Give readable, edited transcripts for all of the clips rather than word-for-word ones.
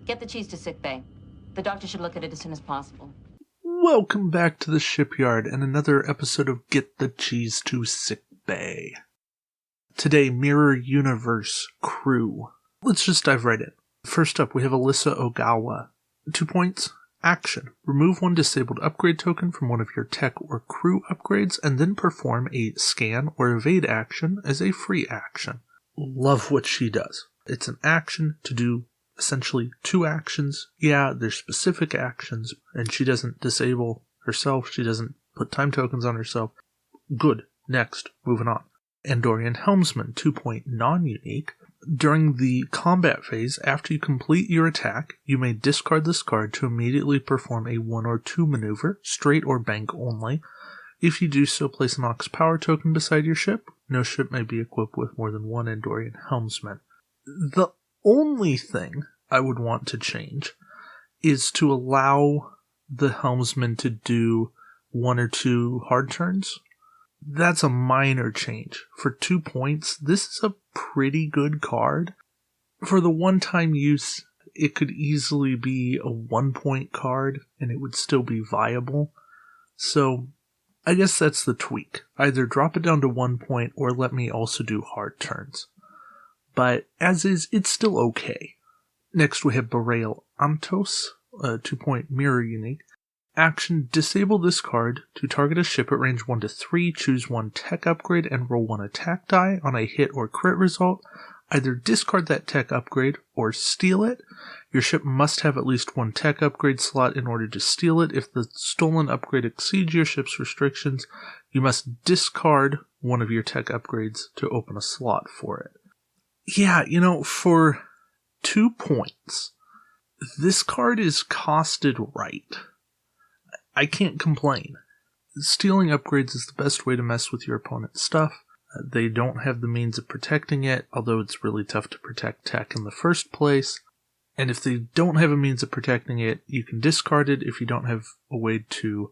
Get the cheese to Sickbay. The doctor should look at it as soon as possible. Welcome back to the shipyard and another episode of Get the Cheese to Sickbay. Today, Mirror Universe Crew. Let's just dive right in. First up, we have Alyssa Ogawa. 2 points. Action. Remove one disabled upgrade token from one of your tech or crew upgrades and then perform a scan or evade action as a free action. Love what she does. It's an action to do essentially 2 actions. Yeah, they're specific actions, and she doesn't disable herself. She doesn't put time tokens on herself. Good. Next. Moving on. Andorian Helmsman, 2-point non-unique. During the combat phase, after you complete your attack, you may discard this card to immediately perform a 1 or 2 maneuver, straight or bank only. If you do so, place an Ox power token beside your ship. No ship may be equipped with more than 1 Andorian Helmsman. The only thing I would want to change is to allow the Helmsman to do 1 or 2 hard turns. That's a minor change. For 2 points, this is a pretty good card. For the one-time use, it could easily be a 1-point card, and it would still be viable. So, I guess that's the tweak. Either drop it down to 1 point, or let me also do hard turns. But, as is, it's still okay. Next we have Braille Amtos, a 2-point mirror unique. Action, disable this card to target a ship at range 1 to 3, choose 1 tech upgrade, and roll 1 attack die on a hit or crit result. Either discard that tech upgrade or steal it. Your ship must have at least 1 tech upgrade slot in order to steal it. If the stolen upgrade exceeds your ship's restrictions, you must discard one of your tech upgrades to open a slot for it. Yeah, for 2 points, this card is costed right. I can't complain. Stealing upgrades is the best way to mess with your opponent's stuff. They don't have the means of protecting it, although it's really tough to protect tech in the first place. And if they don't have a means of protecting it, you can discard it if you don't have a way to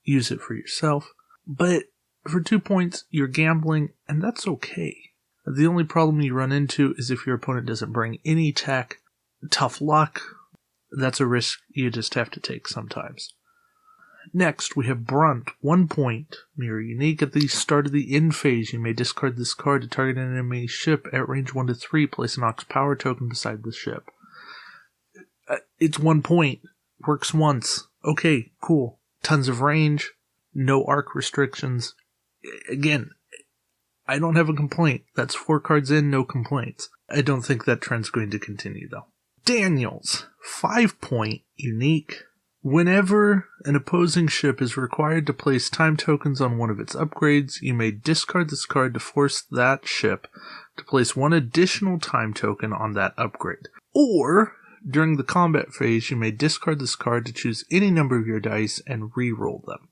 use it for yourself. But for 2 points, you're gambling, and that's okay. The only problem you run into is if your opponent doesn't bring any tech. Tough luck. That's a risk you just have to take sometimes. Next, we have Brunt, 1 point, mirror unique. At the start of the end phase, you may discard this card to target an enemy ship at range 1 to 3. Place an Ox power token beside the ship. It's 1 point. Works once. Okay, cool. Tons of range. No arc restrictions. Again, I don't have a complaint. That's 4 cards in, no complaints. I don't think that trend's going to continue, though. Daniels, 5 point, unique. Whenever an opposing ship is required to place time tokens on one of its upgrades, you may discard this card to force that ship to place 1 additional time token on that upgrade. Or, during the combat phase, you may discard this card to choose any number of your dice and re-roll them.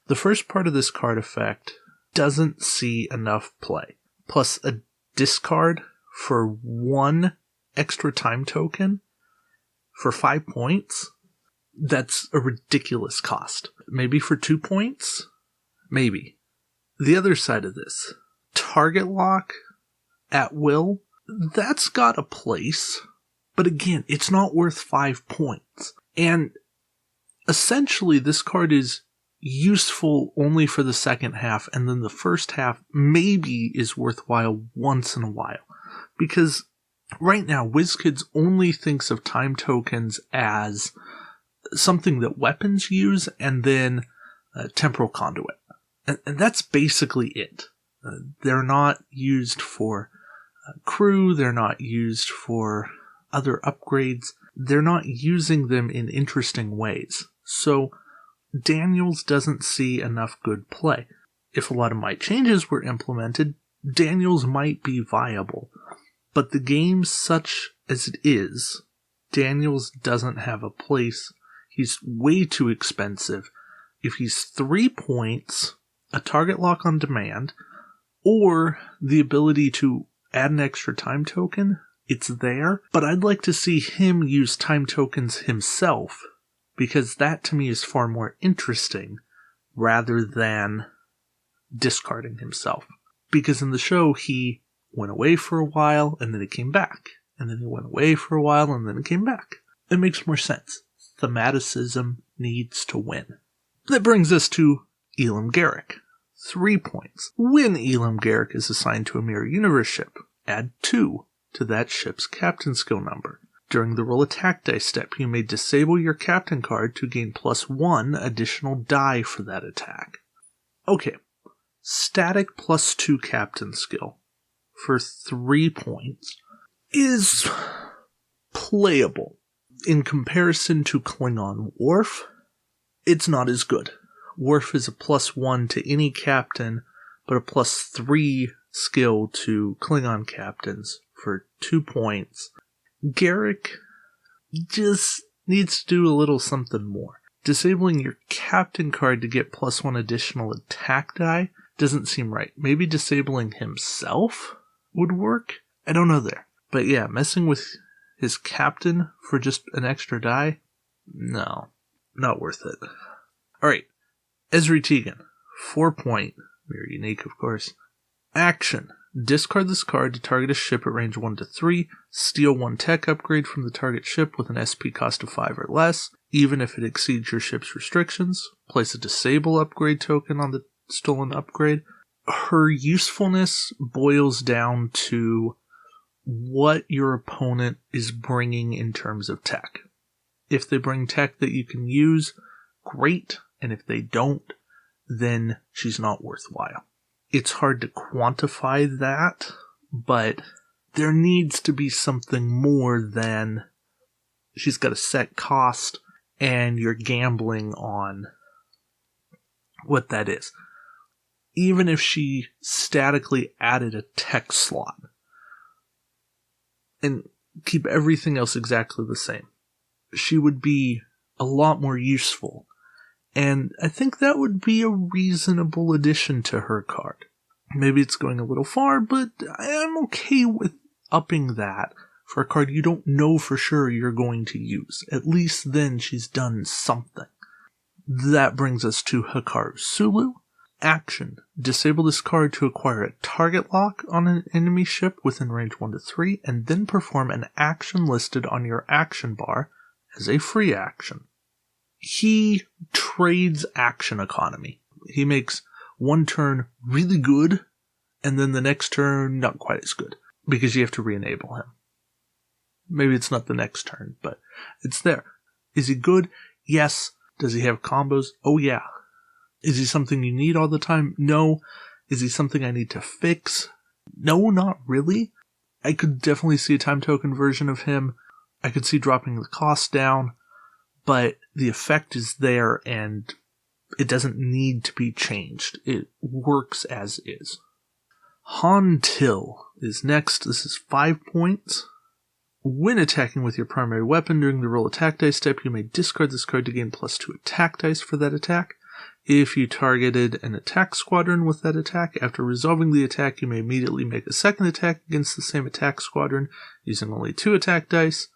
The first part of this card effect doesn't see enough play. Plus a discard for 1 extra time token for 5 points? That's a ridiculous cost. Maybe for 2 points? Maybe. The other side of this, target lock at will, that's got a place. But again, it's not worth 5 points. And essentially, this card is useful only for the second half, and then the first half maybe is worthwhile once in a while. Because right now, WizKids only thinks of time tokens as something that weapons use, and then temporal conduit. And that's basically it. They're not used for crew, they're not used for other upgrades, they're not using them in interesting ways. So, Daniels doesn't see enough good play. If a lot of my changes were implemented, Daniels might be viable. But the game such as it is, Daniels doesn't have a place. He's way too expensive. If he's 3 points, a target lock on demand, or the ability to add an extra time token, it's there. But I'd like to see him use time tokens himself, because that to me is far more interesting rather than discarding himself. Because in the show, he went away for a while, and then he came back. And then he went away for a while, and then he came back. It makes more sense. Thematicism needs to win. That brings us to Elim Garak. 3 points. When Elim Garak is assigned to a Mirror Universe ship, add 2 to that ship's captain skill number. During the roll attack dice step, you may disable your captain card to gain +1 additional die for that attack. Okay, static +2 captain skill for 3 points is playable. In comparison to Klingon Worf, it's not as good. Worf is a +1 to any captain, but a +3 skill to Klingon captains for 2 points. Garak just needs to do a little something more. Disabling your captain card to get +1 additional attack die doesn't seem right. Maybe disabling himself would work? I don't know there. But yeah, messing with his captain for just an extra die? No, not worth it. Alright, Ezri Tigan, 4 point, very unique of course. Action. Discard this card to target a ship at range 1 to 3, steal 1 tech upgrade from the target ship with an SP cost of 5 or less, even if it exceeds your ship's restrictions. Place a disable upgrade token on the stolen upgrade. Her usefulness boils down to what your opponent is bringing in terms of tech. If they bring tech that you can use, great, and if they don't, then she's not worthwhile. It's hard to quantify that, but there needs to be something more than she's got a set cost and you're gambling on what that is. Even if she statically added a tech slot and keep everything else exactly the same, she would be a lot more useful. And I think that would be a reasonable addition to her card. Maybe it's going a little far, but I'm okay with upping that for a card you don't know for sure you're going to use. At least then she's done something. That brings us to Hikaru Sulu. Action. Disable this card to acquire a target lock on an enemy ship within range 1 to 3, and then perform an action listed on your action bar as a free action. He trades action economy. He makes one turn really good, and then the next turn not quite as good, because you have to re-enable him. Maybe it's not the next turn, but it's there. Is he good? Yes. Does he have combos? Oh yeah. Is he something you need all the time? No. Is he something I need to fix? No, not really. I could definitely see a time token version of him. I could see dropping the cost down, but the effect is there and it doesn't need to be changed. It works as is. Han Till is next. This is 5 points. When attacking with your primary weapon during the roll attack dice step, you may discard this card to gain +2 attack dice for that attack. If you targeted an attack squadron with that attack, after resolving the attack, you may immediately make a second attack against the same attack squadron using only 2 attack dice.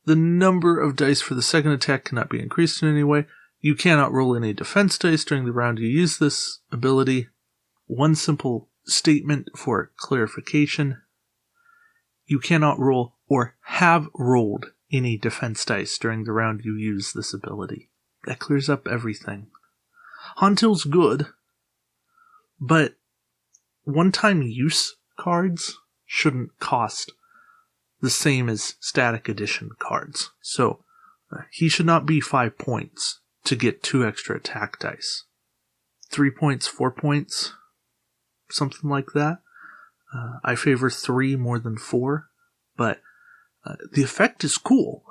The number of dice for the second attack cannot be increased in any way. You cannot roll any defense dice during the round you use this ability. One simple statement for clarification. You cannot roll or have rolled any defense dice during the round you use this ability. That clears up everything. Han Till's good, but one-time use cards shouldn't cost the same as static edition cards. So he should not be 5 points to get 2 extra attack dice. 3 points, 4 points, something like that. I favor 3 more than 4, but the effect is cool.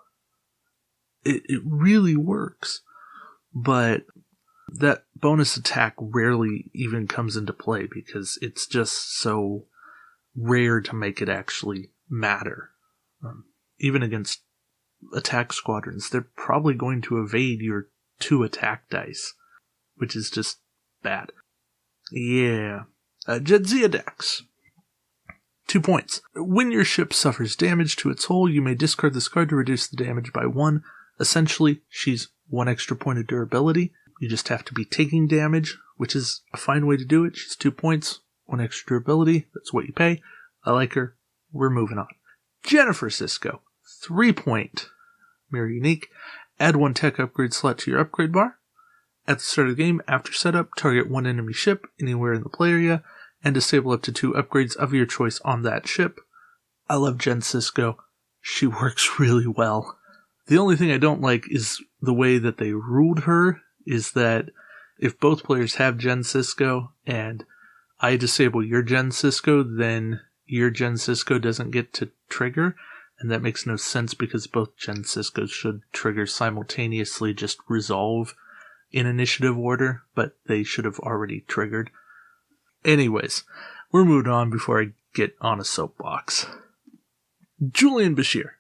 It really works, but that bonus attack rarely even comes into play because it's just so rare to make it actually matter. Even against attack squadrons, they're probably going to evade your 2 attack dice, which is just bad. Yeah. Jadzia Dex. 2 points. When your ship suffers damage to its hull, you may discard this card to reduce the damage by 1. Essentially, she's 1 extra point of durability. You just have to be taking damage, which is a fine way to do it. She's 2 points, 1 extra durability. That's what you pay. I like her. We're moving on. Jennifer Sisko, 3 point mirror unique. Add 1 tech upgrade slot to your upgrade bar. At the start of the game, after setup, target 1 enemy ship anywhere in the play area, and disable up to 2 upgrades of your choice on that ship. I love Jen Sisko. She works really well. The only thing I don't like is the way that they ruled her, is that if both players have Jen Sisko and I disable your Jen Sisko, then your Jen Sisko doesn't get to trigger, and that makes no sense because both Jen Siskos should trigger simultaneously, just resolve in initiative order, but they should have already triggered. Anyways, we're moving on before I get on a soapbox. Julian Bashir.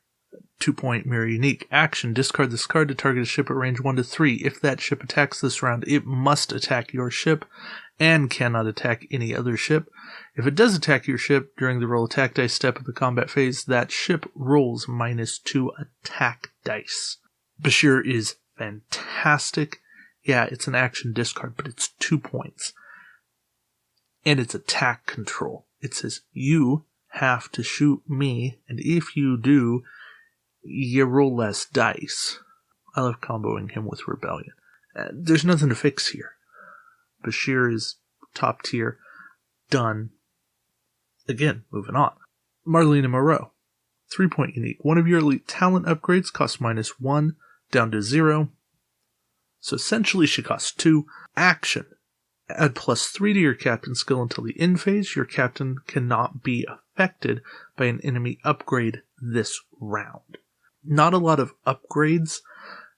2-point mirror unique. Action. Discard this card to target a ship at range 1 to 3. If that ship attacks this round, it must attack your ship and cannot attack any other ship. If it does attack your ship during the roll attack dice step of the combat phase, that ship rolls -2 attack dice. Bashir is fantastic. Yeah, it's an action discard, but it's 2 points. And it's attack control. It says, you have to shoot me, and if you do, you roll less dice. I love comboing him with Rebellion. There's nothing to fix here. Bashir is top tier. Done. Again, moving on. Marlena Moreau. 3-point unique. One of your elite talent upgrades costs -1 down to 0. So essentially she costs 2. Action. Add +3 to your captain skill until the end phase. Your captain cannot be affected by an enemy upgrade this round. Not a lot of upgrades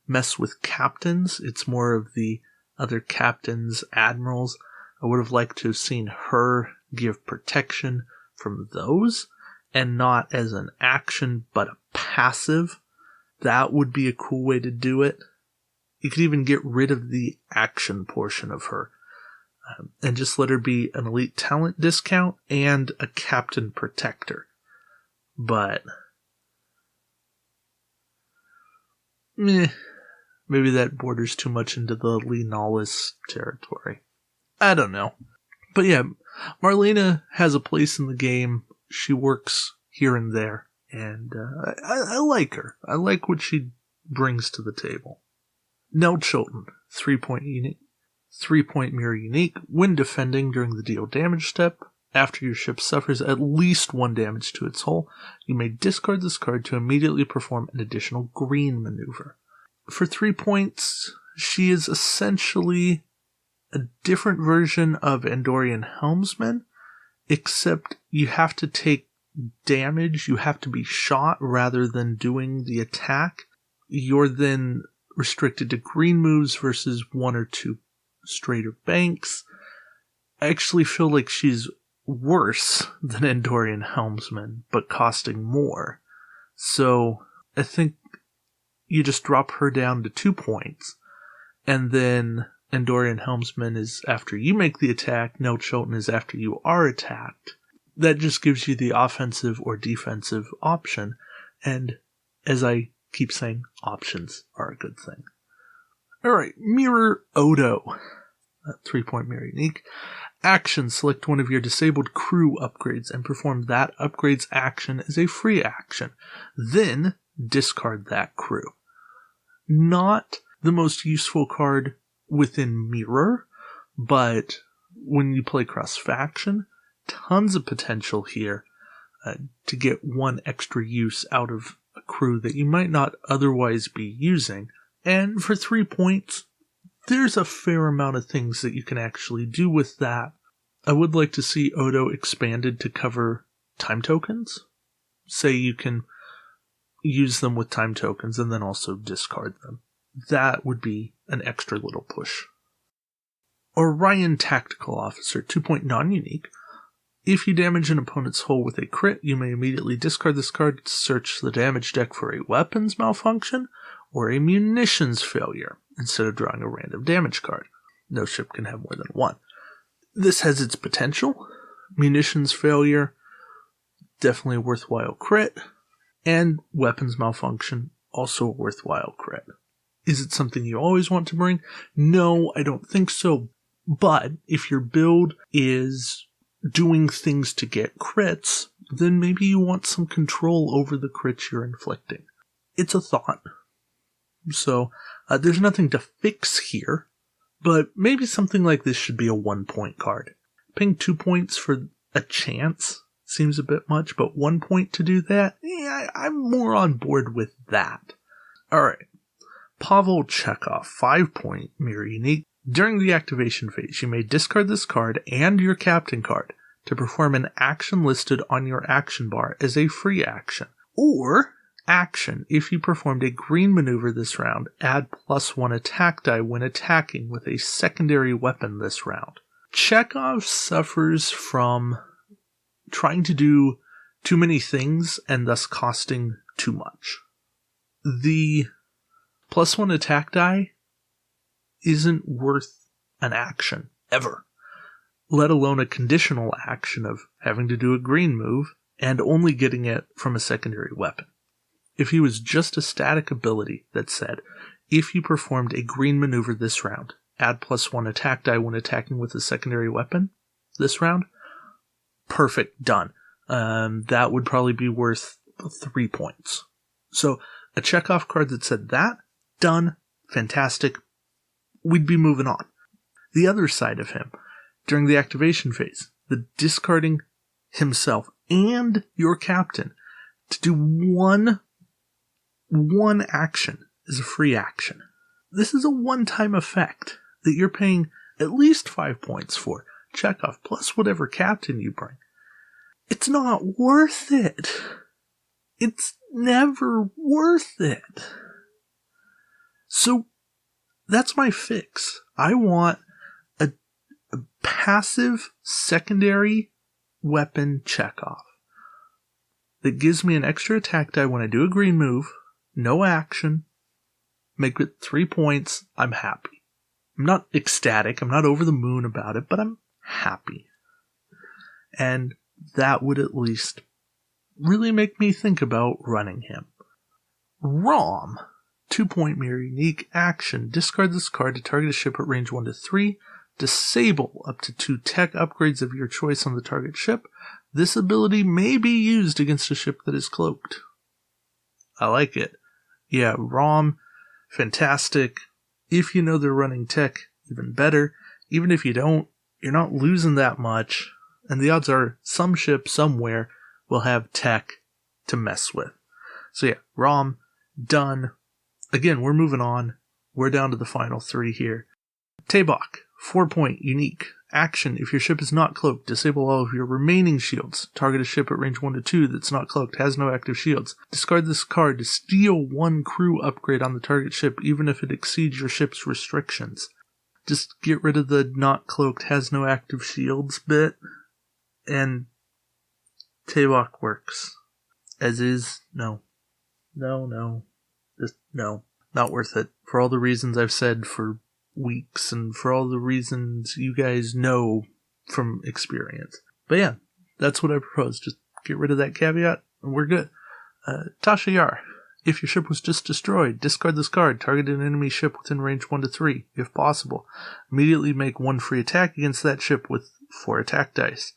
mess with captains. It's more of the other captains, admirals. I would have liked to have seen her give protection from those, and not as an action but a passive. That would be a cool way to do it. You could even get rid of the action portion of her and just let her be an elite talent discount and a captain protector. But maybe that borders too much into the Lenalis territory. I don't know. But yeah, Marlena has a place in the game. She works here and there. And I like her. I like what she brings to the table. Nell Chilton, 3-point unique. 3-point mirror unique. When defending during the deal damage step, after your ship suffers at least 1 damage to its hull, you may discard this card to immediately perform an additional green maneuver. For 3 points, she is essentially a different version of Andorian Helmsman, except you have to take damage, you have to be shot rather than doing the attack. You're then restricted to green moves versus 1 or 2 straighter banks. I actually feel like she's worse than Andorian Helmsman, but costing more. So I think you just drop her down to 2 points, and then Andorian Helmsman is after you make the attack, Nell Chilton is after you are attacked. That just gives you the offensive or defensive option, and as I keep saying, options are a good thing. Alright, Mirrorodo. 3-point mirror unique. Action, select one of your disabled crew upgrades and perform that upgrade's action as a free action. Then discard that crew. Not the most useful card within Mirror, but when you play cross-faction, tons of potential here to get 1 extra use out of a crew that you might not otherwise be using. And for 3 points, there's a fair amount of things that you can actually do with that. I would like to see Odo expanded to cover time tokens. Say you can use them with time tokens and then also discard them. That would be an extra little push. Orion Tactical Officer, 2-point non-unique. If you damage an opponent's hull with a crit, you may immediately discard this card to search the damage deck for a weapons malfunction or a munitions failure, instead of drawing a random damage card. No ship can have more than 1. This has its potential. Munitions failure, definitely a worthwhile crit. And weapons malfunction, also a worthwhile crit. Is it something you always want to bring? No, I don't think so. But if your build is doing things to get crits, then maybe you want some control over the crits you're inflicting. It's a thought. So there's nothing to fix here, but maybe something like this should be a 1-point card. Paying 2 points for a chance seems a bit much, but 1 point to do that? Yeah, I'm more on board with that. Alright. Pavel Chekhov, 5-point mirror unique. During the activation phase, you may discard this card and your captain card to perform an action listed on your action bar as a free action. Or action, if you performed a green maneuver this round, add +1 attack die when attacking with a secondary weapon this round. Chekhov suffers from trying to do too many things and thus costing too much. The +1 attack die isn't worth an action, ever. Let alone a conditional action of having to do a green move and only getting it from a secondary weapon. If he was just a static ability that said, if you performed a green maneuver this round, add +1 attack die when attacking with a secondary weapon this round, perfect, done. That would probably be worth 3 points. So a Chekhov card that said that, done, fantastic, we'd be moving on. The other side of him, during the activation phase, the discarding himself and your captain to do one action is a free action. This is a one-time effect that you're paying at least 5 points for. Chekhov plus whatever captain you bring. It's not worth it. It's never worth it. So that's my fix. I want a passive secondary weapon Chekhov that gives me an extra attack die when I do a green move, no action, make it 3 points, I'm happy. I'm not ecstatic, I'm not over the moon about it, but I'm happy. And that would at least really make me think about running him. Rom, 2-point mirror unique action. Discard this card to target a ship at range 1 to 3. Disable up to 2 tech upgrades of your choice on the target ship. This ability may be used against a ship that is cloaked. I like it. Yeah, Rom, fantastic. If you know they're running tech, even better. Even if you don't, you're not losing that much. And the odds are some ship somewhere will have tech to mess with. So yeah, Rom, done. Again, we're moving on. We're down to the final 3 here. Tabaq, 4-point unique action. If your ship is not cloaked, disable all of your remaining shields. Target a ship at range 1 to 2 that's not cloaked, has no active shields. Discard this card to steal 1 crew upgrade on the target ship, even if it exceeds your ship's restrictions. Just get rid of the not cloaked, has no active shields bit, and Tabaq works. As is, no. Just no. Not worth it. For all the reasons I've said for weeks, and for all the reasons you guys know from experience. But yeah, that's what I propose. Just get rid of that caveat, and we're good. Tasha Yar. If your ship was just destroyed, discard this card. Target an enemy ship within range 1 to 3, if possible. Immediately make 1 free attack against that ship with 4 attack dice.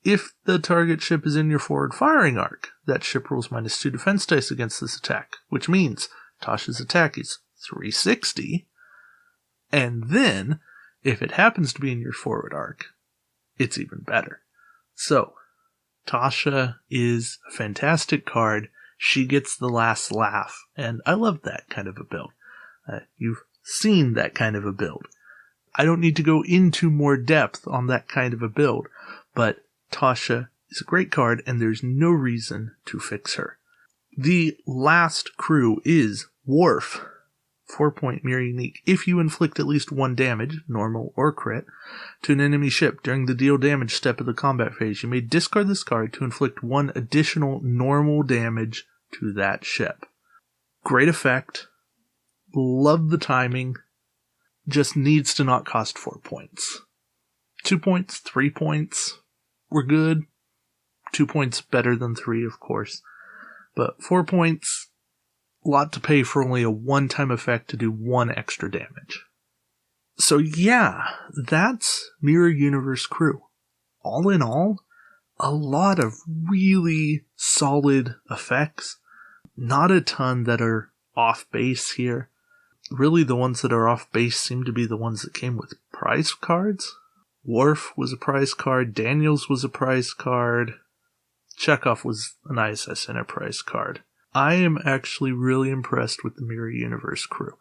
If the target ship is in your forward firing arc, that ship rolls -2 defense dice against this attack, which means Tasha's attack is 360, and then, if it happens to be in your forward arc, it's even better. So, Tasha is a fantastic card. She gets the last laugh, and I love that kind of a build. You've seen that kind of a build. I don't need to go into more depth on that kind of a build, but Tasha is a great card, and there's no reason to fix her. The last crew is Worf, 4-point mirror unique. If you inflict at least 1 damage, normal or crit, to an enemy ship during the deal damage step of the combat phase, you may discard this card to inflict 1 additional normal damage to that ship. Great effect. Love the timing. Just needs to not cost 4 points. 2 points, 3 points. We're good. 2 points better than 3, of course. But 4 points, a lot to pay for only a one-time effect to do 1 extra damage. So yeah, that's Mirror Universe Crew. All in all, a lot of really solid effects. Not a ton that are off base here. really the ones that are off base seem to be the ones that came with prize cards. Worf was a prize card, Daniels was a prize card, Chekhov was an ISS Enterprise card. I am actually really impressed with the Mirror Universe crew.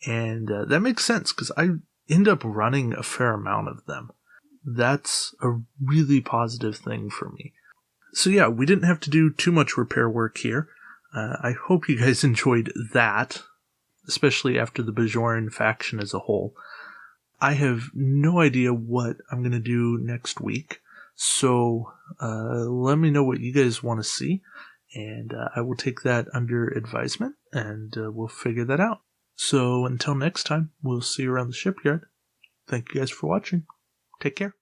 And that makes sense, because I end up running a fair amount of them. That's a really positive thing for me. So yeah, we didn't have to do too much repair work here. I hope you guys enjoyed that, especially after the Bajoran faction as a whole. I have no idea what I'm going to do next week, so let me know what you guys want to see, and I will take that under advisement, and we'll figure that out. So until next time, we'll see you around the shipyard. Thank you guys for watching. Take care.